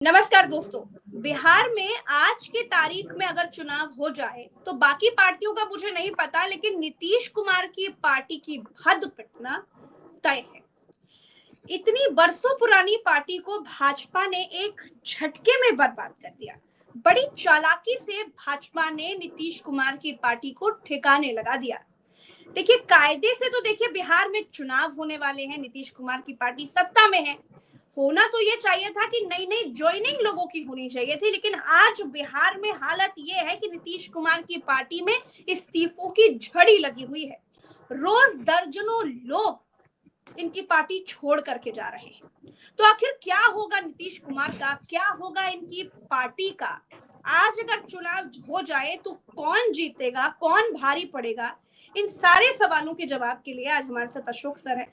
नमस्कार दोस्तों। बिहार में आज की तारीख में अगर चुनाव हो जाए तो बाकी पार्टियों का मुझे नहीं पता, लेकिन नीतीश कुमार की पार्टी की भद्द पिटना तय है। इतनी बरसों पुरानी पार्टी को भाजपा ने एक झटके में बर्बाद कर दिया। बड़ी चालाकी से भाजपा ने नीतीश कुमार की पार्टी को ठिकाने लगा दिया। देखिए, कायदे से तो देखिए बिहार में चुनाव होने वाले हैं, नीतीश कुमार की पार्टी सत्ता में है, होना तो ये चाहिए था कि नई नई ज्वाइनिंग लोगों की होनी चाहिए थी। लेकिन आज बिहार में हालत ये है कि नीतीश कुमार की पार्टी में इस्तीफों की झड़ी लगी हुई है। रोज दर्जनों लोग इनकी पार्टी छोड़ करके जा रहे हैं। तो आखिर क्या होगा नीतीश कुमार का, क्या होगा इनकी पार्टी का? आज अगर चुनाव हो जाए तो कौन जीतेगा, कौन भारी पड़ेगा? इन सारे सवालों के जवाब के लिए आज हमारे साथ अशोक सर हैं।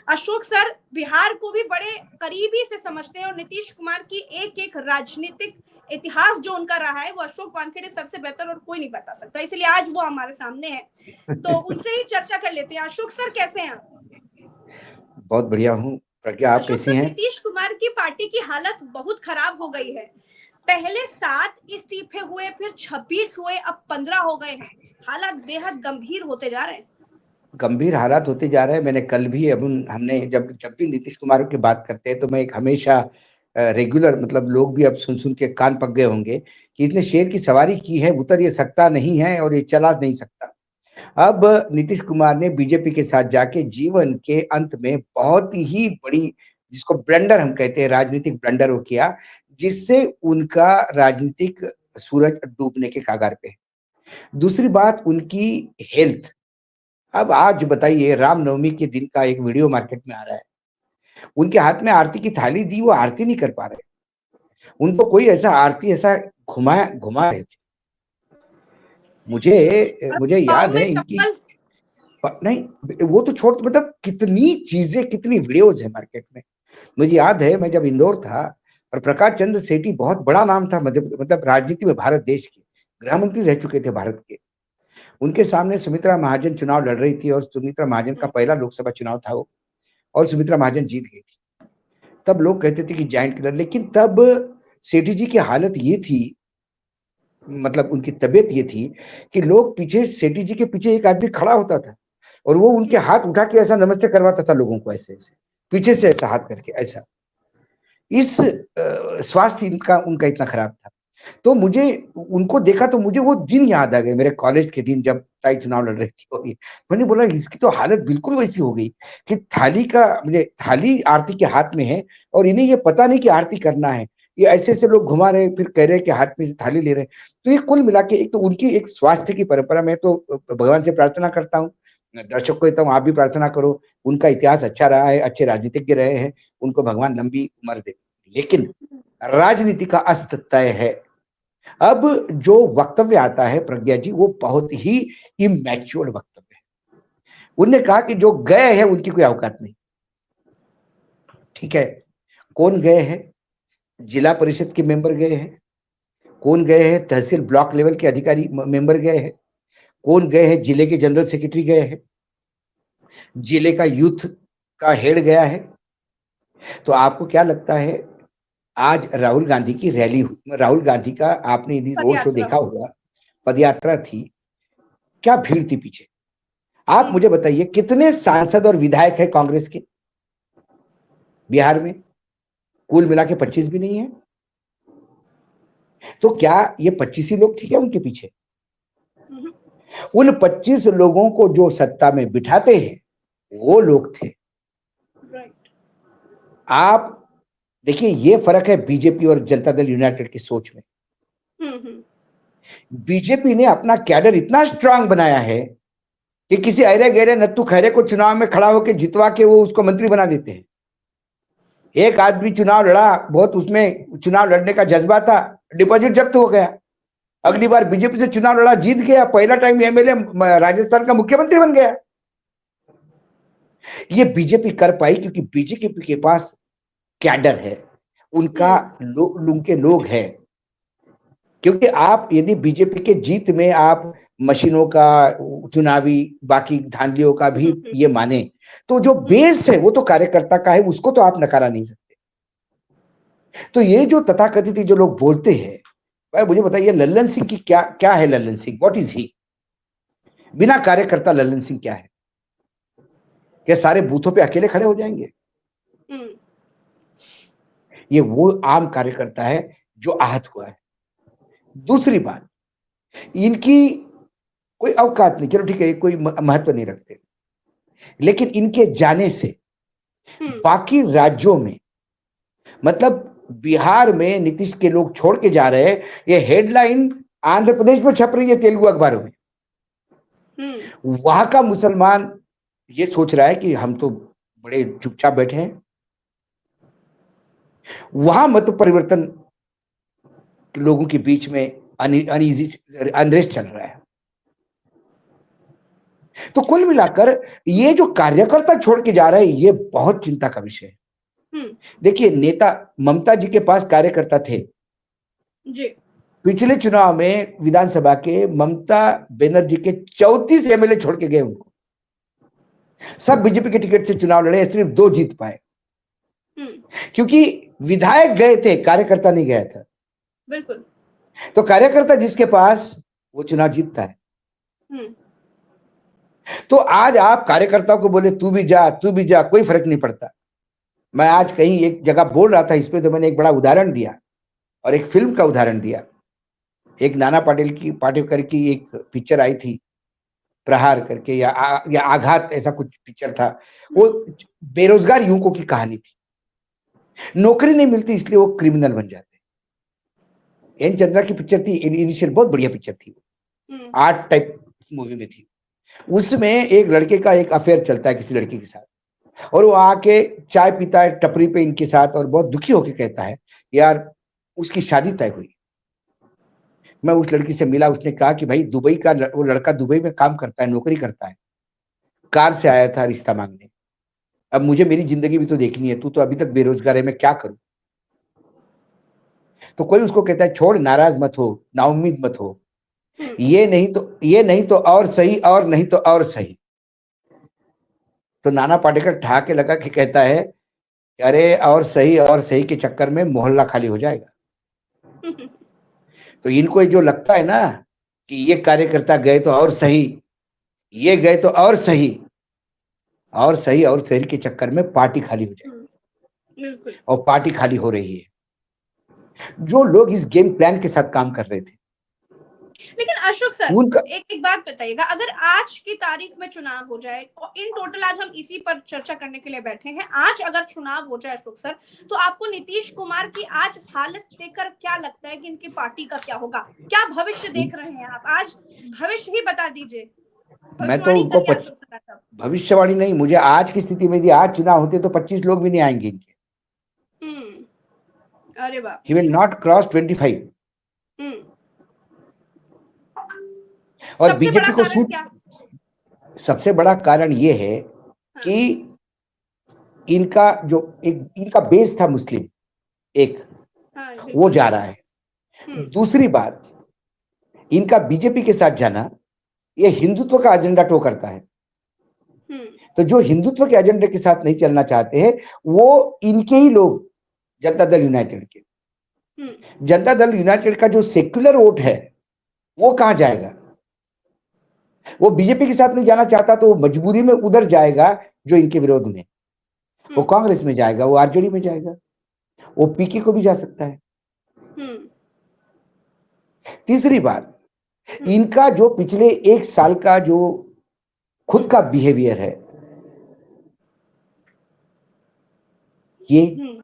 अशोक सर बिहार को भी बड़े करीबी से समझते हैं और नीतीश कुमार की एक एक राजनीतिक इतिहास जो उनका रहा है वो अशोक वानखेड़े सर से बेहतर और कोई नहीं बता सकता, इसलिए आज वो हमारे सामने है। तो उनसे ही चर्चा कर लेते हैं। अशोक सर, कैसे हैं आप? बहुत बढ़िया हूँ। प्रज्ञा, आप अशोक कैसी सर, हैं? नीतीश कुमार की पार्टी की हालत बहुत खराब हो गई है। पहले 7 इस्तीफे हुए, फिर 26 हुए, अब 15 हो गए हैं। हालात बेहद गंभीर होते जा रहे हैं। गंभीर हालात होते जा रहे हैं। मैंने कल भी हमने जब जब भी नीतीश कुमार की बात करते हैं तो मैं एक हमेशा रेगुलर, मतलब लोग भी अब सुन सुन के कान पक गए होंगे कि इसने शेर की सवारी की है, उतर ये सकता नहीं है और ये चला नहीं सकता। अब नीतीश कुमार ने बीजेपी के साथ जाके जीवन के अंत में बहुत ही बड़ी, जिसको ब्लंडर हम कहते हैं, राजनीतिक ब्लंडर वो किया, जिससे उनका राजनीतिक सूरज डूबने के कगार पे है। दूसरी बात, उनकी हेल्थ। अब आज बताइए, रामनवमी के दिन का एक वीडियो मार्केट में आ रहा है, उनके हाथ में आरती की थाली दी, वो आरती नहीं कर पा रहे। उनको कोई ऐसा आरती ऐसा घुमा रहे थे। मुझे मुझे याद है इनकी नहीं, वो तो छोड़, मतलब कितनी चीजें, कितनी वीडियोज है मार्केट में। मुझे याद है, मैं जब इंदौर था और प्रकाश चंद्र सेठी बहुत बड़ा नाम था मध्य, मतलब राजनीति में, भारत देश के गृह मंत्री रह चुके थे भारत के। उनके सामने सुमित्रा महाजन चुनाव लड़ रही थी और सुमित्रा महाजन का पहला लोकसभा चुनाव था वो, और सुमित्रा महाजन जीत गई थी। तब लोग कहते थे कि जायंट किलर, लेकिन तब सेठी जी की हालत ये थी, मतलब उनकी तबीयत ये थी कि लोग पीछे, सेठी जी के पीछे एक आदमी खड़ा होता था और वो उनके हाथ उठा के ऐसा नमस्ते करवाता था लोगों को, ऐसे ऐसे पीछे से ऐसा हाथ करके ऐसा। इस स्वास्थ्य इनका उनका इतना खराब था। तो मुझे उनको देखा तो मुझे वो दिन याद आ गए, मेरे कॉलेज के दिन, जब ताई चुनाव लड़ रही थी। और मैंने बोला इसकी तो हालत बिल्कुल वैसी हो गई कि मुझे थाली आरती के हाथ में है और इन्हें ये पता नहीं कि आरती करना है। ये ऐसे ऐसे लोग घुमा रहे, फिर कह रहे कि हाथ में से थाली ले रहे। तो ये कुल मिला के, एक तो उनकी एक स्वास्थ्य की परंपरा में, तो भगवान से प्रार्थना करता हूँ, दर्शक को कहता हूँ आप भी प्रार्थना करो, उनका इतिहास अच्छा रहा है, अच्छे राजनीतिज्ञ रहे हैं, उनको भगवान लंबी उम्र दे। लेकिन राजनीति का अस्त तय है। अब जो वक्तव्य आता है प्रज्ञा जी, वो बहुत ही इमैच्योर वक्तव्य है। उनने कहा कि जो गए हैं उनकी कोई औकात नहीं। ठीक है, कौन गए हैं? जिला परिषद के मेंबर गए हैं, कौन गए हैं तहसील ब्लॉक लेवल के अधिकारी मेंबर गए हैं, कौन गए हैं जिले के जनरल सेक्रेटरी गए हैं, जिले का यूथ का हेड गया है। तो आपको क्या लगता है, आज राहुल गांधी की रैली, राहुल गांधी का आपने यदि रोड शो देखा होगा, पदयात्रा थी, क्या भीड़ थी पीछे। आप मुझे बताइए कितने सांसद और विधायक है कांग्रेस के बिहार में? कुल मिला के 25 भी नहीं है। तो क्या ये 25 ही लोग थे क्या उनके पीछे? उन 25 लोगों को जो सत्ता में बिठाते हैं वो लोग थे। आप देखिए, ये फर्क है बीजेपी और जनता दल यूनाइटेड की सोच में। बीजेपी ने अपना कैडर इतना स्ट्रांग बनाया है कि किसी अरे गहरे नत्थु खैरे को चुनाव में खड़ा होकर जितवा के वो उसको मंत्री बना देते हैं। एक आदमी चुनाव लड़ा, बहुत उसमें चुनाव लड़ने का जज्बा था, डिपॉजिट जब्त हो गया। अगली बार बीजेपी से चुनाव लड़ा, जीत गया, पहला टाइम एमएलए, राजस्थान का मुख्यमंत्री बन गया। ये बीजेपी कर पाई क्योंकि बीजेपी के पास कैडर है, उनका उनके लोग हैं। क्योंकि आप यदि बीजेपी के जीत में आप मशीनों का, चुनावी बाकी धांधलियों का भी ये माने, तो जो बेस है वो तो कार्यकर्ता का है, उसको तो आप नकारा नहीं सकते। तो ये जो तथाकथित जो लोग बोलते हैं, भाई मुझे बताइए लल्लन सिंह की क्या क्या है? Lallan Singh what is he? बिना कार्यकर्ता लल्लन सिंह क्या है? क्या सारे बूथों पे अकेले खड़े हो जाएंगे? ये वो आम कार्यकर्ता है जो आहत हुआ है। दूसरी बात, इनकी कोई औकात नहीं, चलो ठीक है, कोई महत्व नहीं रखते, लेकिन इनके जाने से बाकी राज्यों में, मतलब बिहार में नीतीश के लोग छोड़ के जा रहे हैं, ये हेडलाइन आंध्र प्रदेश में छप रही है तेलुगु अखबारों में। वहां का मुसलमान ये सोच रहा है कि हम तो बड़े चुपचाप बैठे हैं। वहां मत परिवर्तन लोगों के बीच में अनईजी अनरेस्ट चल रहा है। तो कुल मिलाकर ये जो कार्यकर्ता छोड़ के जा रहे हैं, ये बहुत चिंता का विषय है। देखिए, नेता ममता जी के पास कार्यकर्ता थे जी। पिछले चुनाव में विधानसभा के ममता बनर्जी के 34 एमएलए छोड़ के गए उनको। सब बीजेपी के टिकट से चुनाव लड़े, सिर्फ 2 जीत पाए, क्योंकि विधायक गए थे, कार्यकर्ता नहीं गया था। बिल्कुल। तो कार्यकर्ता जिसके पास, वो चुनाव जीतता है। तो आज आप कार्यकर्ताओं को बोले तू भी जा, तू भी जा, कोई फर्क नहीं पड़ता। मैं आज कहीं एक जगह बोल रहा था इस पे, तो मैंने एक बड़ा उदाहरण दिया और एक फिल्म का उदाहरण दिया। एक नाना पाटेकर की एक पिक्चर आई थी, प्रहार करके या आघात, ऐसा कुछ पिक्चर था। वो बेरोजगार युवकों की कहानी थी। नौकरी नहीं मिलती इसलिए वो क्रिमिनल बन जाते। एन चंद्रा की पिक्चर थी, इनिशियल, बहुत बढ़िया पिक्चर थी, आर्ट टाइप मूवी में थी। उसमें एक लड़के का एक अफेयर चलता है किसी लड़की के साथ, और वो आके चाय पीता है टपरी पे इनके साथ, और बहुत दुखी होकर कहता है यार उसकी शादी तय हुई। मैं उस लड़की से मिला, उसने कहा कि भाई दुबई का वो लड़का दुबई में काम करता है, नौकरी करता है, कार से आया था रिश्ता मांगने। अब मुझे मेरी जिंदगी भी तो देखनी है, तू तो अभी तक बेरोजगार है, मैं क्या करूं? तो कोई उसको कहता है छोड़, नाराज मत हो, नाउम्मीद मत हो, ये नहीं तो और सही, और नहीं तो और सही। तो नाना पाटेकर ठहाके लगा के कहता है अरे और सही के चक्कर में मोहल्ला खाली हो जाएगा। तो इनको जो लगता है ना कि ये कार्यकर्ता गए तो और सही, ये गए तो और सही, और सही के चक्कर में पार्टी खाली हो जाएगी, और पार्टी खाली हो रही है। जो लोग इस गेम प्लान के साथ काम कर रहे थे। लेकिन अशोक सर, एक बात बताइएगा, अगर आज की तारीख में चुनाव हो जाए, और इन टोटल आज हम इसी पर चर्चा करने के लिए बैठे हैं, आज अगर चुनाव हो जाए अशोक सर, तो आपको नीतीश कुमार की आज हालत देखकर क्या लगता है कि इनकी पार्टी का क्या होगा? क्या भविष्य देख रहे हैं आप? आज भविष्य ही बता दीजिए। मैं तो उनको भविष्यवाणी नहीं, मुझे आज की स्थिति में यदि आज चुनाव होते तो 25 लोग भी नहीं आएंगे इनके। अरे बाप। He will not cross 25। और बीजेपी को सूट, सबसे बड़ा कारण ये है कि इनका जो इनका बेस था मुस्लिम एक, वो जा रहा है। दूसरी बात, इनका बीजेपी के साथ जाना, ये हिंदुत्व का एजेंडा टो करता है। तो जो हिंदुत्व के एजेंडे के साथ नहीं चलना चाहते हैं, वो इनके ही लोग, जनता दल यूनाइटेड के, जनता दल यूनाइटेड का जो सेक्युलर वोट है वो कहां जाएगा? वो बीजेपी के साथ नहीं जाना चाहता तो वो मजबूरी में उधर जाएगा जो इनके विरोध में, वो कांग्रेस में जाएगा, वो आरजेडी में जाएगा, वो पीके को भी जा सकता है। तीसरी बात, इनका जो पिछले 1 साल का जो खुद का बिहेवियर है, ये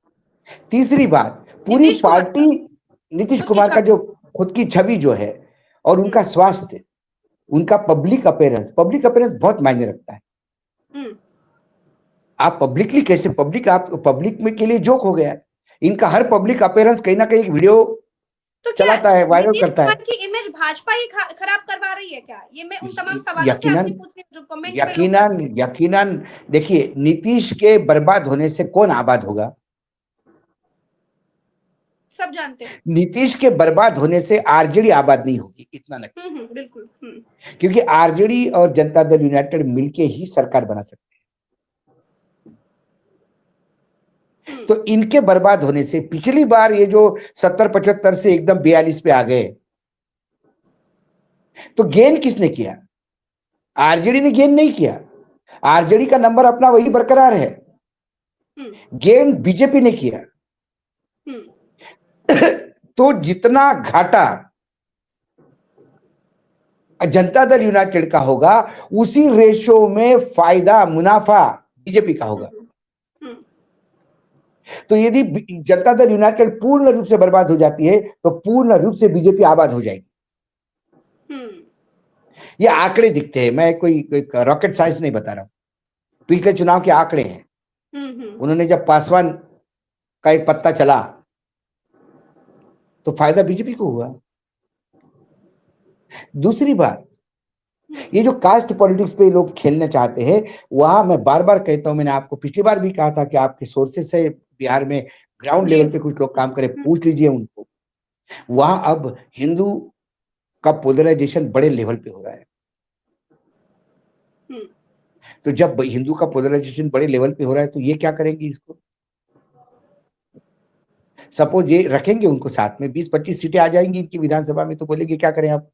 तीसरी बात, पूरी पार्टी नीतीश कुमार का जो खुद की छवि जो है, और उनका स्वास्थ्य, उनका पब्लिक अपीयरेंस बहुत मायने रखता है। आप पब्लिकली कैसे, आप पब्लिक में के लिए जोक हो गया है। इनका हर पब्लिक अपीयरेंस कहीं ना कहीं एक वीडियो तो चलाता है, वायरल करता है। की इमेज भाजपा ही खराब करवा रही है क्या? ये मैं उन तमाम सवालों से आपसे पूछ रही हूं जो कमेंट यकीनन देखिए, नीतीश के बर्बाद होने से कौन आबाद होगा? सब जानते हैं। नीतीश के बर्बाद होने से आरजेडी आबाद नहीं होगी, इतना नहीं। बिल्कुल। क्योंकि आरजेडी और जनता दल यूनाइटेड मिलके ही सरकार बना सकते हैं। तो इनके बर्बाद होने से पिछली बार ये जो 70-75 से एकदम 42 पे आ गए, तो गेन किसने किया? आरजेडी ने गेन नहीं किया। आरजेडी का नंबर अपना वही बरकरार है। गेन बीजेपी ने किया। तो जितना घाटा जनता दल यूनाइटेड का होगा, उसी रेशो में फायदा मुनाफा बीजेपी का होगा। तो यदि जनता दल यूनाइटेड पूर्ण रूप से बर्बाद हो जाती है, तो पूर्ण रूप से बीजेपी आबाद हो जाएगी। ये आंकड़े दिखते हैं, मैं कोई रॉकेट साइंस नहीं बता रहा हूं, पिछले चुनाव के आंकड़े हैं। उन्होंने जब पासवान का एक पत्ता चला, तो फायदा बीजेपी को हुआ। दूसरी बात, ये जो कास्ट पॉलिटिक्स पे लोग खेलना चाहते हैं, वहां मैं बार बार कहता हूं, मैंने आपको पिछली बार भी कहा था कि आपके सोर्सेस से बिहार में ग्राउंड लेवल पे कुछ लोग काम करें, पूछ लीजिए उनको। वहां अब हिंदू का पोलराइजेशन बड़े लेवल पे हो रहा है। तो जब हिंदू का पोलराइजेशन बड़े लेवल पे हो रहा है, तो ये क्या करेंगे इसको? सपोज ये रखेंगे उनको साथ में, 20-25 सीटें आ जाएंगी इनकी विधानसभा में, तो बोलेंगे क्या करें आप?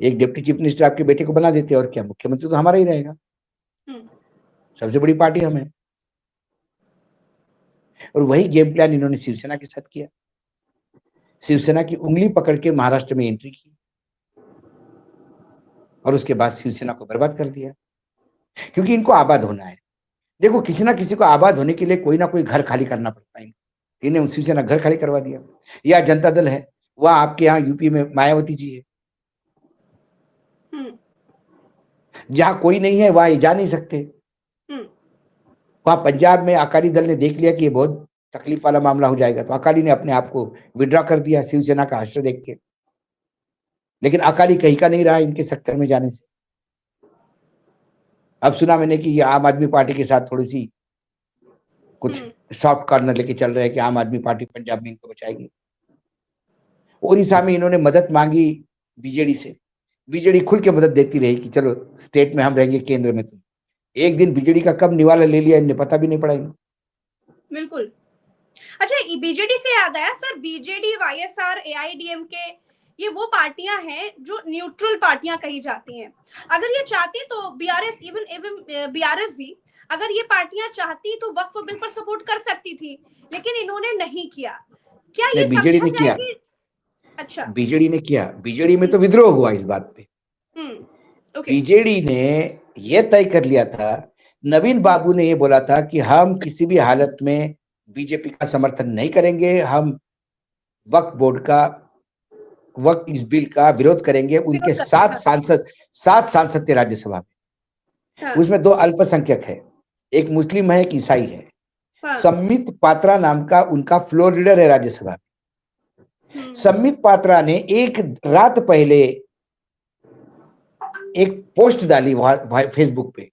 एक डिप्टी चीफ मिनिस्टर आपके बेटे को बना देते हैं, और क्या, मुख्यमंत्री तो हमारा ही रहेगा। सबसे बड़ी पार्टी हम है। और वही गेम प्लान इन्होंने शिवसेना के साथ किया। शिवसेना की उंगली पकड़ के महाराष्ट्र में एंट्री की, और उसके बाद शिवसेना को बर्बाद कर दिया, क्योंकि इनको आबाद होना है। देखो, किसी ना किसी को आबाद होने के लिए कोई ना कोई घर खाली करना पड़ता है। इन्हें शिवसेना घर खाली करवा दिया। या जनता दल है, वह आपके यहाँ यूपी में मायावती जी है, जहां कोई नहीं है वहां ये जा नहीं सकते। वहां पंजाब में अकाली दल ने देख लिया कि ये बहुत तकलीफ वाला मामला हो जाएगा, तो अकाली ने अपने आप को विड्रॉ कर दिया शिवसेना का आश्रय देख के। लेकिन अकाली कहीं का नहीं रहा इनके सेक्टर में जाने से। अब सुना मैंने कि ये आम आदमी पार्टी के साथ थोड़ी सी कुछ सॉफ्ट कॉर्नर लेके चल रहे हैं कि आम आदमी पार्टी पंजाब में इनको बचाएगी। उड़ीसा में इन्होंने मदद मांगी बीजेडी से, बीजेडी खुल के मदद देती रही कि चलो स्टेट में हम रहेंगे, केंद्र में तुम। एक दिन बीजेडी का कब निवाला ले लिया इन्हें पता भी नहीं पड़ा इन्हें। बिल्कुल। अच्छा, बीजेडी से याद आया सर, बीजेडी, वाईएसआर, एआईडीएमके, ये वो पार्टियां हैं जो न्यूट्रल पार्टियां कही जाती हैं। अगर ये चाहती तो बीआरएस, इवन बीआरएस भी, अगर ये पार्टियां चाहती तो वक्फ बिल पर सपोर्ट कर सकती थी, लेकिन इन्होंने नहीं किया। क्या ये बीजेडी ने किया? अच्छा, बीजेडी ने किया। बीजेडी में तो विद्रोह हुआ इस बात पे। बीजेडी ने ये तय कर लिया था, नवीन बाबू ने ये बोला था कि हम किसी भी हालत में बीजेपी का समर्थन नहीं करेंगे, हम वक्फ बोर्ड का, वक्फ इस बिल का विरोध करेंगे। उनके 7 सांसद थे राज्यसभा में। उसमें 2 अल्पसंख्यक है, एक मुस्लिम है, एक ईसाई है। सम्मित पात्रा नाम का उनका फ्लोर लीडर है राज्यसभा में। सम्मित पात्रा ने एक रात पहले एक पोस्ट डाली फेसबुक पे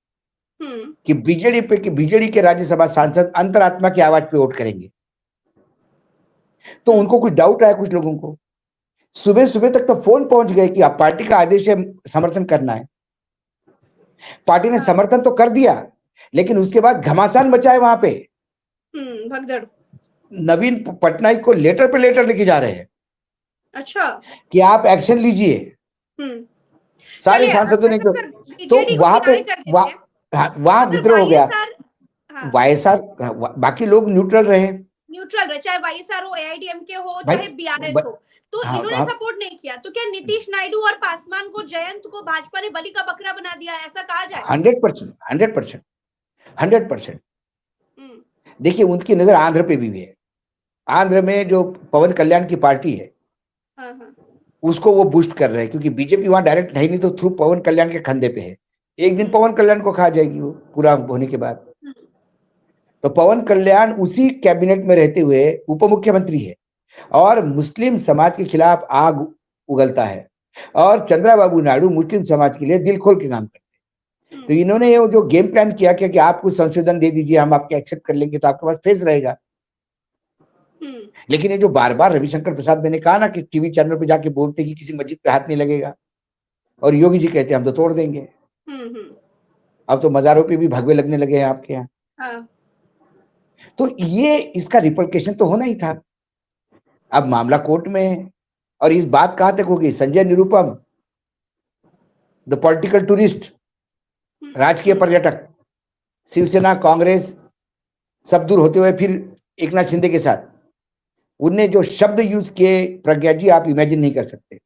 कि बीजेडी के राज्यसभा सांसद अंतरात्मा की आवाज पे वोट करेंगे। तो उनको कुछ डाउट आया कुछ लोगों को, सुबह सुबह तक तो फोन पहुंच गए कि आप पार्टी का आदेश है, समर्थन करना है। पार्टी ने समर्थन तो कर दिया, लेकिन उसके बाद घमासान मचा है वहां पे। भगदड़। नवीन पटनायक को लेटर पे लेटर लेके जा रहे हैं। अच्छा, कि आप एक्शन लीजिए। सारे सांसदों ने तो वहां पे वहां विद्रोह हो गया। वाईएसआर, बाकी लोग न्यूट्रल रहे, चाहे वाईएसआर हो, एआईडीएमके हो, चाहे बीआरएस हो, तो इन्होंने सपोर्ट नहीं किया। तो क्या नीतीश नायडू और पासवान को, जयंत को भाजपा ने बलि का बकरा बना दिया, ऐसा कहा जाए? 100%। देखिए, उनकी नजर आंध्र पे भी है। आंध्र में जो पवन कल्याण की पार्टी है, उसको वो बूस्ट कर रहे हैं, क्योंकि बीजेपी वहां डायरेक्ट है नहीं, तो थ्रू पवन कल्याण के खंधे पे है। एक दिन पवन कल्याण को खा जाएगी वो पूरा होने के बाद। तो पवन कल्याण उसी कैबिनेट में रहते हुए उप मुख्यमंत्री है, और मुस्लिम समाज के खिलाफ आग उगलता है, और चंद्रबाबू नायडू मुस्लिम समाज के लिए दिल खोल के काम करते हैं। तो इन्होंने ये जो गेम प्लान किया कि आप कुछ संशोधन दे दीजिए, हम आपके एक्सेप्ट कर लेंगे, तो आपके पास फेस रहेगा। लेकिन ये जो बार बार रविशंकर प्रसाद, मैंने कहा ना कि टीवी चैनल पे जाके बोलते कि किसी मस्जिद पे हाथ नहीं लगेगा, और योगी जी कहते हैं हम तो तोड़ देंगे। अब तो मजारों पे भी भगवे लगने लगे हैं आपके यहाँ। तो ये इसका रिपरकेशन तो होना ही था। अब मामला कोर्ट में है और इस बात कहां तक होगी? Sanjay Nirupam, the political tourist, राजकीय पर्यटक, शिवसेना कांग्रेस सब दूर होते हुए फिर एकनाथ शिंदे के साथ उनने जो शब्द यूज किए प्रज्ञा जी, आप इमेजिन नहीं कर सकते।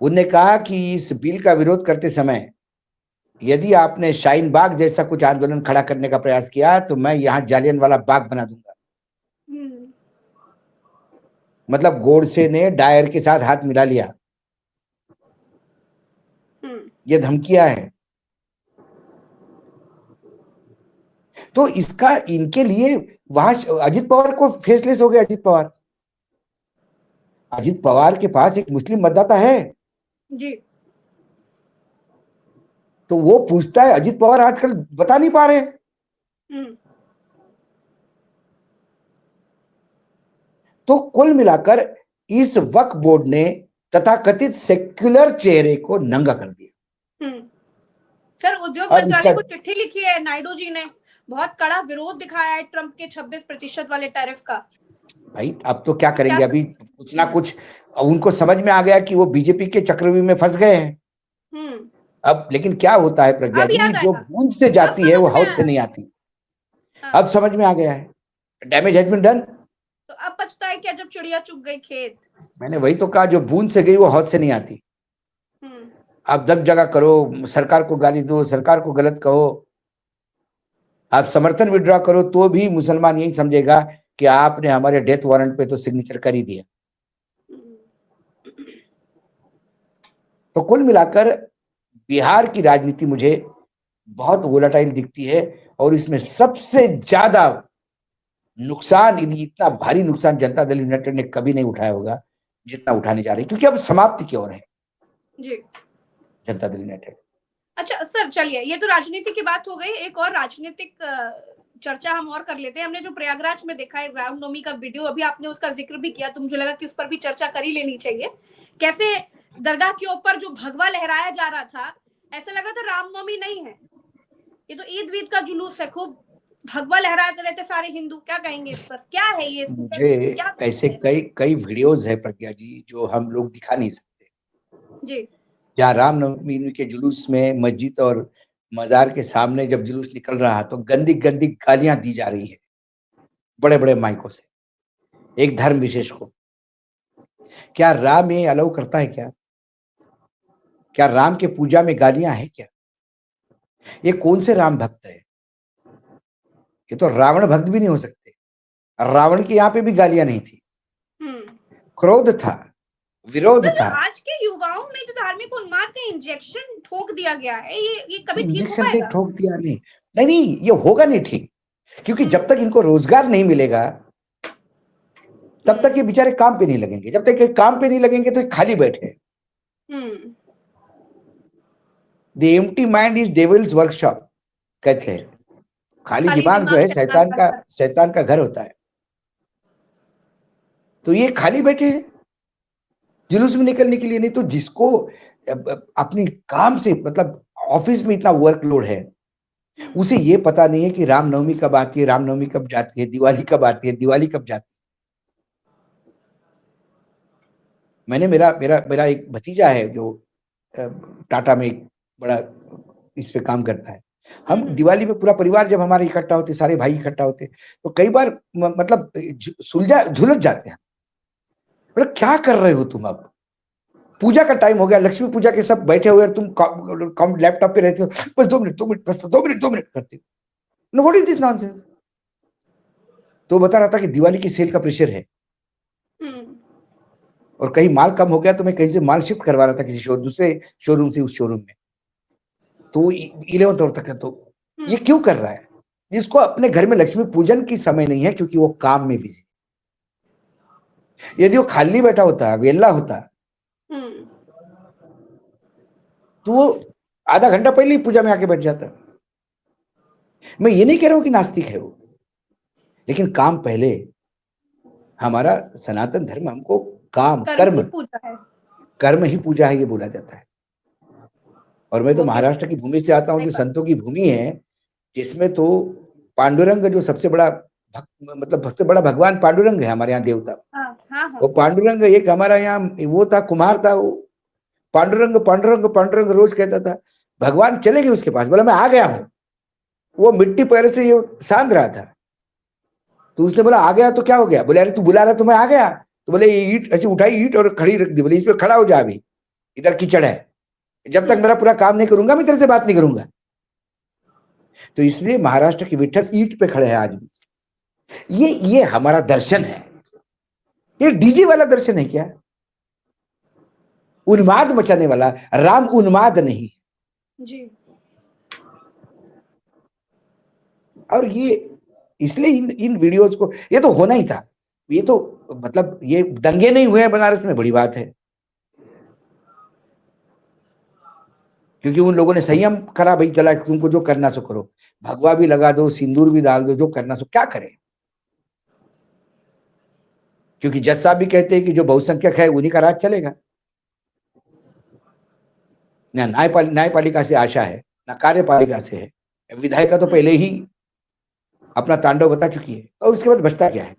उनने कहा कि इस बिल का विरोध करते समय यदि आपने शाहीन बाग जैसा कुछ आंदोलन खड़ा करने का प्रयास किया तो मैं यहां जालियनवाला बाग बना दूंगा। मतलब गोडसे ने डायर के साथ हाथ मिला लिया। ये धमकियां है। तो इसका इनके लिए वहां अजित पवार को फेसलेस हो गया। अजित पवार के पास एक मुस्लिम मतदाता है जी। तो वो पूछता है, अजित पवार आजकल बता नहीं पा रहे। तो कुल मिलाकर इस वक्फ बोर्ड ने तथाकथित सेक्युलर चेहरे को नंगा कर दिया। सर, उद्योग मंत्रालय को चिट्ठी लिखी है नायडू जी ने, बहुत कड़ा विरोध दिखाया है ट्रंप के 26% वाले टैरिफ का। भाई अब तो क्या करेंगे? अभी कुछ ना कुछ उनको समझ में आ गया कि वो बीजेपी के चक्रव्यूह में फंस गए हैं। अब लेकिन क्या होता है प्रज्ञा जी, जो बूंद से जाती है वो हौद से नहीं आती। अब समझ में आ गया है, डैमेज हैज बीन डन। तो अब पछता है क्या जब चिड़िया चुग गई खेत? मैंने वही तो कहा, जो बूंद से गई वो हौद से नहीं आती। आप दब जगह करो, सरकार को गाली दो, सरकार को गलत कहो, आप समर्थन विड्रॉ करो तो भी मुसलमान यही समझेगा कि आपने हमारे डेथ वारंट पे तो सिग्नेचर कर ही दिया। तो कुल मिलाकर बिहार की राजनीति मुझे बहुत वोलाटाइल दिखती है और इसमें सबसे ज्यादा नुकसान, इतना भारी नुकसान जनता दल यूनाइटेड ने कभी नहीं उठाया होगा जितना उठाने जा रही, क्योंकि अब समाप्ति की ओर है जी जनता दल यूनाइटेड। अच्छा सर, चलिए ये तो राजनीति की बात हो गई, एक और राजनीतिक चर्चा हम और कर लेते हैं। हमने जो प्रयागराज में देखा है रामनवमी का वीडियो, अभी आपने उसका जिक्र भी किया तो मुझे लगा कि उस पर भी चर्चा कर ही लेनी चाहिए। कैसे दरगाह के ऊपर जो भगवा लहराया जा रहा था, ऐसा लग रहा था रामनवमी नहीं है, ये तो ईद वीद का जुलूस है। खूब भगवा लहराते रहते सारे हिंदू। क्या कहेंगे इस पर? क्या है ये? मुझे ऐसे कई वीडियोस है प्रज्ञा जी जो हम लोग दिखा नहीं सकते जी, जहाँ रामनवमी के जुलूस में मस्जिद और मजार के सामने जब जुलूस निकल रहा तो गंदी गंदी गालियां दी जा रही है बड़े बड़े माइकों से एक धर्म विशेष को। क्या राम ये अलाउ करता है? क्या राम के पूजा में गालियां है क्या? ये कौन से राम भक्त है? ये तो रावण भक्त भी नहीं हो सकते। रावण की यहाँ पे भी गालियां नहीं थी, क्रोध था, विरोध था। आज के युवाओं में जो धार्मिक उन्माद का इंजेक्शन ठोक दिया गया है, ये कभी ठीक हो इंजेक्शन पाएगा? ठोक दिया नहीं, ये होगा नहीं ठीक, क्योंकि जब तक इनको रोजगार नहीं मिलेगा तब तक ये बेचारे काम पे नहीं लगेंगे। जब तक ये काम पे नहीं लगेंगे तो ये खाली बैठे। The empty mind is devils workshop कहते हैं। खाली दिमाग जो है शैतान का घर होता है। तो ये खाली बैठे हैं जुलूस में निकलने के लिए। नहीं तो जिसको अपनी काम से मतलब ऑफिस में इतना वर्कलोड है, उसे ये पता नहीं है कि रामनवमी कब आती है, रामनवमी कब जाती है, दिवाली कब आती है, दिवाली कब जाती है। मैंने मेरा एक भतीजा है जो टाटा में एक बड़ा इस पे काम करता है। हम दिवाली में पूरा परिवार जब हमारे इकट्ठा होते, सारे भाई इकट्ठा होते, तो कई बार मतलब झुलझ जाते हैं। मतलब क्या कर रहे हो तुम? अब पूजा का टाइम हो गया, लक्ष्मी पूजा के सब बैठे हुए, तुम लैपटॉप पे रहते हो, बस 2 मिनट करते हो। What is this nonsense? तो बता रहा था कि दिवाली की सेल का प्रेशर है और कहीं माल कम हो गया तो मैं कहीं से माल शिफ्ट करवा रहा था किसी दूसरे शोरूम से उस शोरूम में। तो 11th और तक है। तो ये क्यों कर रहा है? जिसको अपने घर में लक्ष्मी पूजन की समय नहीं है क्योंकि वो काम में बिजी। यदि वो खाली बैठा होता, वेला होता, तो वो आधा घंटा पहले ही पूजा में आके बैठ जाता। मैं ये नहीं कह रहा हूं कि नास्तिक है वो, लेकिन काम पहले। हमारा सनातन धर्म हमको कर्म ही पूजा है ये बोला जाता है। और मैं तो महाराष्ट्र की भूमि से आता हूं, जो संतों की भूमि है, जिसमें तो पांडुरंग जो सबसे बड़ा मतलब सबसे बड़ा भगवान पांडुरंग है हमारे यहाँ देवता। हाँ। वो पांडुरंग एक हमारा यहाँ वो था, कुमार था, वो पांडुरंग पांडुरंग पांडुरंग रोज कहता था। भगवान चले गए उसके पास, बोला मैं आ गया हूं। वो मिट्टी पैर से ये सांध रहा था, तो उसने बोला आ गया तो क्या हो गया? बोले अरे तू बुला रहा तो मैं आ गया। तो बोले ये ईंट ऐसे उठाई, ईंट और खड़ी रख दी, बोले इस पे खड़ा हो जा, अभी इधर कीचड़ है, जब तक मेरा पूरा काम नहीं करूंगा मैं तेरे से बात नहीं करूंगा। तो इसलिए महाराष्ट्र के विठल ईंट पे खड़े हैं आज भी। ये हमारा दर्शन है। ये डीजे वाला दर्शन है क्या? उन्माद मचाने वाला राम उन्माद नहीं जी। और ये इसलिए इन वीडियोज को, ये तो होना ही था। ये तो मतलब ये दंगे नहीं हुए हैं बनारस में, बड़ी बात है, क्योंकि उन लोगों ने संयम करा, भाई चला तुमको जो करना सो करो, भगवा भी लगा दो, सिंदूर भी डाल दो, जो करना सो क्या करें। क्योंकि जज साहब भी कहते हैं कि जो बहुसंख्यक है उन्हीं का राज चलेगा। ना न्यायपालिका से आशा है, ना कार्यपालिका से है। विधायिका तो पहले ही अपना तांडव बता चुकी है, और उसके बाद बचता क्या है?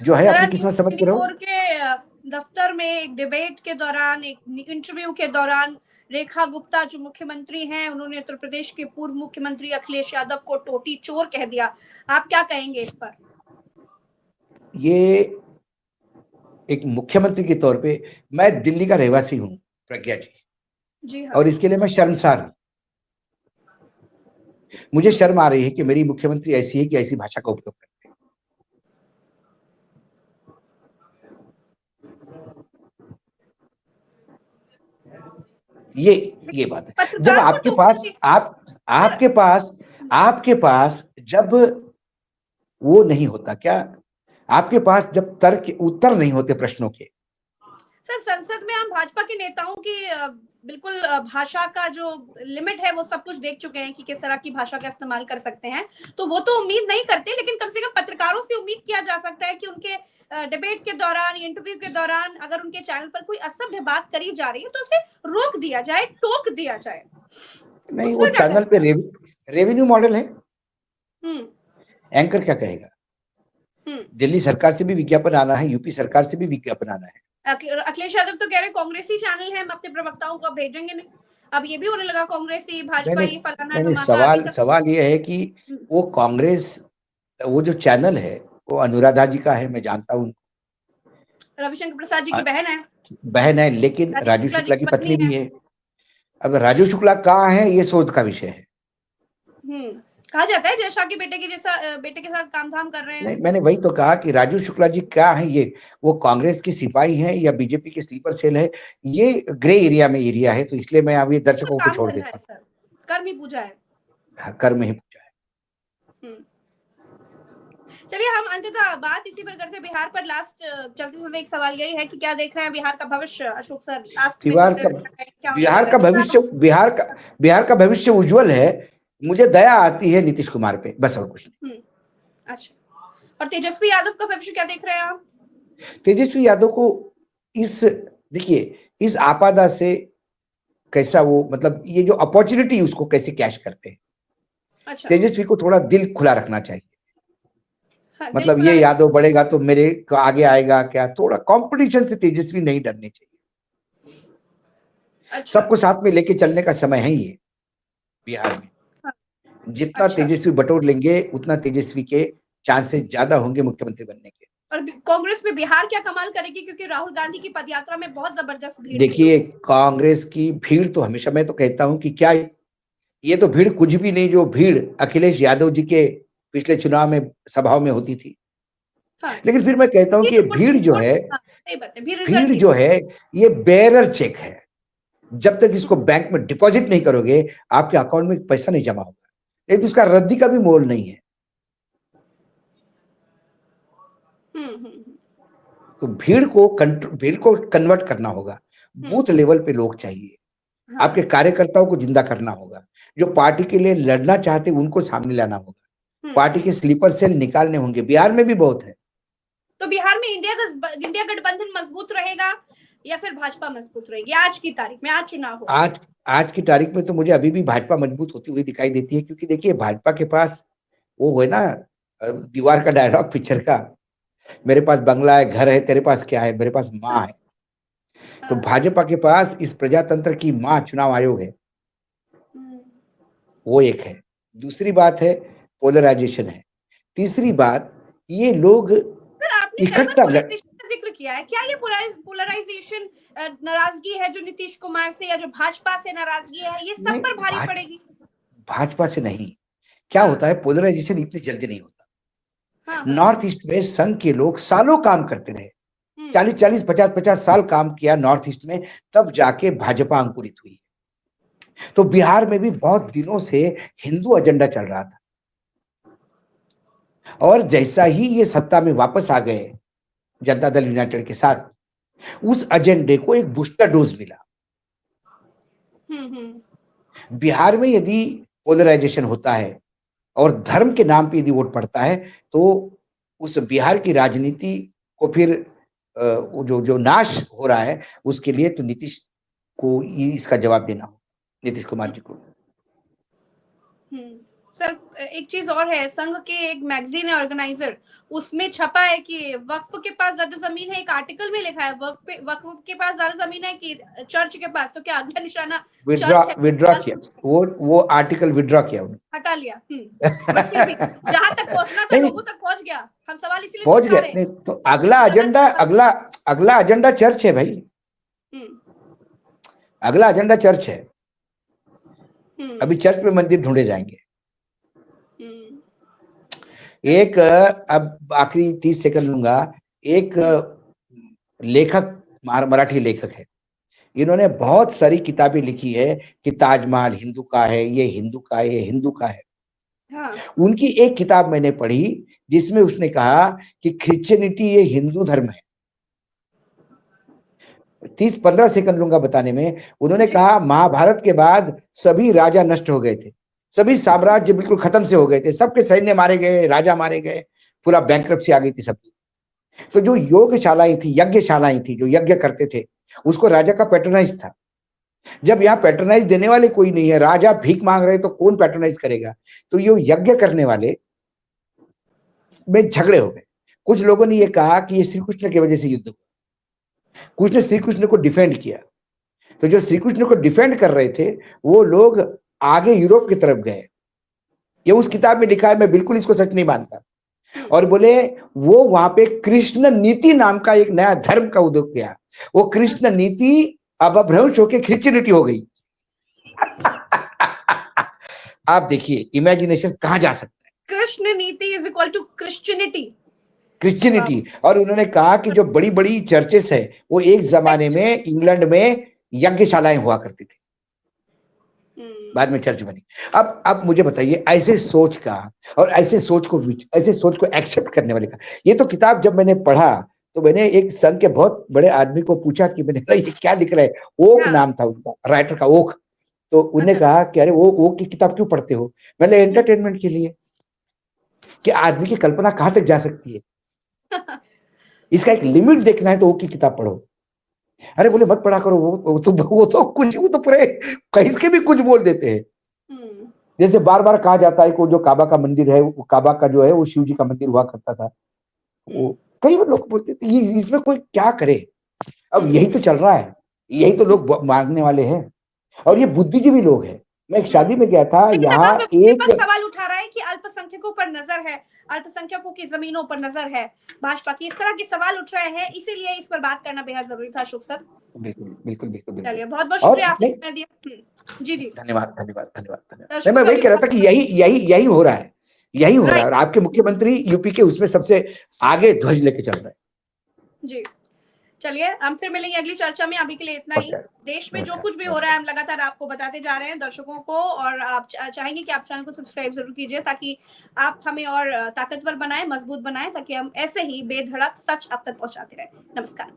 जो है अपनी किस्मत समझ के रहो। के दफ्तर में एक डिबेट के दौरान, एक इंटरव्यू के दौरान रेखा गुप्ता जो मुख्यमंत्री हैं, उन्होंने उत्तर प्रदेश के पूर्व मुख्यमंत्री अखिलेश यादव को टोटी चोर कह दिया। आप क्या कहेंगे इस पर? ये एक मुख्यमंत्री के तौर पे, मैं दिल्ली का रहवासी हूं प्रज्ञा जी हाँ। और इसके लिए मैं शर्मसार हूं। मुझे शर्म आ रही है कि मेरी मुख्यमंत्री ऐसी है कि ऐसी भाषा का उपयोग करते हैं। ये बात है। जब आपके पास जब वो नहीं होता, क्या आपके पास जब तर्क उत्तर नहीं होते प्रश्नों के। सर, संसद में हम भाजपा के नेताओं की बिल्कुल भाषा का जो लिमिट है वो सब कुछ देख चुके हैं कि किस तरह की भाषा का इस्तेमाल कर सकते हैं, तो वो तो उम्मीद नहीं करते, लेकिन कम से कम पत्रकारों से उम्मीद किया जा सकता है कि उनके डिबेट के दौरान, इंटरव्यू के दौरान अगर उनके चैनल पर कोई असभ्य बात करी जा रही है तो उसे रोक दिया जाए, टोक दिया जाए। नहीं, वो चैनल पे रेवेन्यू मॉडल है। एंकर क्या कहेगा? दिल्ली सरकार से भी विज्ञापन आना है, यूपी सरकार से भी विज्ञापन आना है। अखिलेश यादव तो कह रहे कांग्रेसी चैनल है, हम अपने प्रवक्ताओं को भेजेंगे नहीं। अब ये भी होने लगा कांग्रेसी, भाजपा, ये फलाना धमाका। सवाल ये है कि वो कांग्रेस, वो जो चैनल है वो अनुराधा जी का है, मैं जानता हूँ। रविशंकर प्रसाद जी की बहन है, लेकिन राजू शुक्ला की पत्नी भी है। अब राजू शुक्ला कहाँ है, ये शोध का विषय है। कहा जाता है जयशाह के बेटे के साथ काम धाम कर रहे हैं। नहीं, मैंने वही तो कहा कि राजू शुक्ला जी क्या है, ये वो कांग्रेस की सिपाही हैं या बीजेपी के स्लीपर सेल है, ये ग्रे एरिया है, तो इसलिए मैं अब ये दर्शकों को छोड़ देता हूँ। कर्म ही पूजा है। हाँ, कर्म ही पूजा है। चलिए, हम अंततः बात इसी पर करते हैं। बिहार पर लास्ट चलते एक सवाल यही है कि क्या देख रहे हैं बिहार का भविष्य, अशोक सर? लास्ट बिहार का भविष्य उज्जवल है। मुझे दया आती है नीतीश कुमार पे, बस और कुछ नहीं। अच्छा, और तेजस्वी यादव का भविष्य क्या देख रहे हैं आप? तेजस्वी यादव को इस आपदा से कैसा वो, मतलब ये जो अपॉर्चुनिटी उसको कैसे कैश करते हैं। अच्छा। तेजस्वी को थोड़ा दिल खुला रखना चाहिए। हाँ, मतलब ये यादव बढ़ेगा तो मेरे आगे आएगा क्या, थोड़ा कंपटीशन से तेजस्वी नहीं डरने चाहिए। अच्छा। सबको साथ में लेके चलने का समय है ये बिहार में। हाँ। जितना तेजस्वी बटोर लेंगे उतना तेजस्वी के चांसेस ज्यादा होंगे मुख्यमंत्री बनने के। और कांग्रेस में बिहार क्या कमाल करेगी, क्योंकि राहुल गांधी की पदयात्रा में बहुत जबरदस्त भीड़। देखिए, कांग्रेस की भीड़ तो हमेशा, मैं तो कहता हूं कि क्या ये तो भीड़ कुछ भी नहीं, जो भीड़ अखिलेश यादव जी के पिछले चुनाव में सभाओं में होती थी। हाँ। लेकिन फिर मैं कहता हूं कि भीड़ जो है ये बेरर चेक है। जब तक इसको बैंक में डिपॉजिट नहीं करोगे, आपके अकाउंट में पैसा नहीं जमा होगा, नहीं तो उसका रद्दी का भी मोल नहीं है। तो भीड़ को कन्वर्ट करना होगा। बूथ लेवल पे लोग चाहिए। हाँ। आपके कार्यकर्ताओं को जिंदा करना होगा। जो पार्टी के लिए लड़ना चाहते उनको सामने लाना होगा। पार्टी के स्लीपर सेल निकालने होंगे। बिहार में भी बहुत है। तो बिहार में इंडिया गठबंधन मजबूत रहेगा या फिर भाजपा मजबूत रहेगी आज की तारीख में? आज चुनाव हो, आज की तारीख में तो मुझे अभी भी भाजपा मजबूत होती हुई दिखाई देती है, क्योंकि देखिए भाजपा के पास वो है ना, दीवार का डायलॉग पिक्चर का, मेरे पास बंगला है, घर है, तेरे पास क्या है? मेरे पास माँ है। तो भाजपा के पास इस प्रजातंत्र की माँ चुनाव आयोग है, वो एक है। दूसरी बात है पोलराइजेशन है। तीसरी बात, ये लोग सर आपने कई बार इकट्ठा पोलराइजेशन का जिक्र किया है, क्या ये पोलराइजेशन नाराजगी है जो नीतीश कुमार से या जो भाजपा से नाराजगी है, ये सब पर भारी पड़ेगी? भाजपा से नहीं। क्या होता है, पोलराइजेशन इतनी जल्दी नहीं होता। नॉर्थ ईस्ट में संघ के लोग सालों काम करते रहे, 40-40, 50-50 साल काम किया नॉर्थ ईस्ट में, तब जाके भाजपा अंकुरित हुई। तो बिहार में भी बहुत दिनों से हिंदू एजेंडा चल रहा था, और जैसा ही ये सत्ता में वापस आ गए जनता दल यूनाइटेड के साथ, उस एजेंडे को एक बूस्टर डोज मिला। बिहार में यदि पोलराइजेशन होता है और धर्म के नाम पे यदि वोट पड़ता है, तो उस बिहार की राजनीति को फिर जो जो नाश हो रहा है, उसके लिए तो नीतीश को इसका जवाब देना हो, नीतीश कुमार जी को। सर एक चीज और है, संघ के एक मैगजीन है ऑर्गेनाइजर, उसमें छपा है कि वक्फ के पास ज्यादा जमीन है, एक आर्टिकल में लिखा है वक्फ के पास ज्यादा जमीन है कि चर्च के पास, तो क्या अगला निशाना विड्रॉ किया, वो आर्टिकल विड्रॉ किया उन्होंने, हटा लिया। बट फिर भी जहां तक पहुंचना था लोगों तक पहुंच गया, हम सवाल इसीलिए पहुंच गए। तो अगला एजेंडा चर्च है भाई, अगला एजेंडा चर्च है। अभी चर्च में मंदिर ढूंढे जाएंगे। एक अब आखिरी 30 सेकंड लूंगा। एक लेखक, मराठी लेखक है, इन्होंने बहुत सारी किताबें लिखी है कि ताजमहल हिंदू का है, ये हिंदू का है, ये हिंदू का है। उनकी एक किताब मैंने पढ़ी जिसमें उसने कहा कि क्रिश्चियनिटी ये हिंदू धर्म है। 30-15 सेकंड लूंगा बताने में। उन्होंने कहा महाभारत के बाद सभी राजा नष्ट हो गए थे, सभी साम्राज्य बिल्कुल खत्म से हो गए थे, सबके सैन्य मारे गए, राजा मारे गए, पूरा बैंकरप्सी आ गई थी सबकी। तो जो योगशालाएं थी, यज्ञशालाएं थी, जो यज्ञ करते थे, उसको राजा का पैट्रोनाइज था। जब यहाँ पैट्रोनाइज देने वाले कोई नहीं है, राजा भीख मांग रहे, तो कौन पैट्रोनाइज करेगा? तो ये यज्ञ करने वाले में झगड़े हो गए। कुछ लोगों ने ये कहा कि ये श्री कृष्ण की वजह से युद्ध हुआ, कुछ ने श्री कृष्ण को डिफेंड किया। तो जो श्री कृष्ण को डिफेंड कर रहे थे, वो लोग आगे यूरोप की तरफ गए। ये उस किताब में लिखा है, मैं बिल्कुल इसको सच नहीं मानता। और बोले वो वहां पे कृष्ण नीति नाम का एक नया धर्म का उदय किया, वो कृष्ण नीति अब अपभ्रंश होकर क्रिश्चियनिटी हो गई। आप देखिए इमेजिनेशन कहां जा सकता है। कृष्ण नीति इज इक्वल टू क्रिश्चियनिटी। और उन्होंने कहा कि जो बड़ी बड़ी चर्चेस है, वो एक जमाने में इंग्लैंड में यज्ञशालाएं हुआ करती थी, बाद में चर्च बनी। अब मुझे बताइए, ऐसे सोच का और ऐसे सोच को एक्सेप्ट करने वाले का, ये तो किताब जब मैंने पढ़ा तो मैंने एक संघ के बहुत बड़े आदमी को पूछा कि मैंने ये क्या लिख रहा है, ओक नाम था उसका, राइटर का, ओक। तो उन्होंने कहा कि अरे वो ओक की किताब क्यों पढ़ते हो? मैंने एंटरटेनमेंट के लिए, कि आदमी की कल्पना कहां तक जा सकती है, इसका एक लिमिट देखना है तो ओक की किताब पढ़ो। अरे बोले मत पढ़ा करो, वो तो पूरे कहीं के भी कुछ बोल देते हैं। जैसे बार बार कहा जाता है कि जो काबा का मंदिर है, वो काबा का जो है वो शिव जी का मंदिर हुआ करता था। वो कई बार लोग बोलते थे, ये इसमें कोई क्या करे? अब यही तो चल रहा है, यही तो लोग मांगने वाले हैं, और ये बुद्धिजीवी लोग हैं। मैं एक शादी में गया था, यहाँ एक सवाल उठा रहा है कि अल्पसंख्यकों पर नजर है, अल्पसंख्यकों की जमीनों पर नजर है भाजपा की, इस तरह के सवाल उठ रहे हैं, इसीलिए इस पर बात करना बेहद जरूरी था। अशोक सर बिल्कुल। चलिए, बहुत बहुत शुक्रिया आपने समय दिया। जी धन्यवाद। मैं वही कह रहा था कि यही हो रहा है, यही हो रहा है, और आपके मुख्यमंत्री यूपी के उसमें सबसे आगे ध्वज लेके चल रहे हैं। जी चलिए, हम फिर मिलेंगे अगली चर्चा में। अभी के लिए इतना ही। देश में जो कुछ भी हो रहा है हम लगातार आपको बताते जा रहे हैं, दर्शकों को, और आप चाहेंगे कि आप चैनल को सब्सक्राइब जरूर कीजिए, ताकि आप हमें और ताकतवर बनाएं, मजबूत बनाएं, ताकि हम ऐसे ही बेधड़क सच आप तक पहुंचाते रहें। नमस्कार।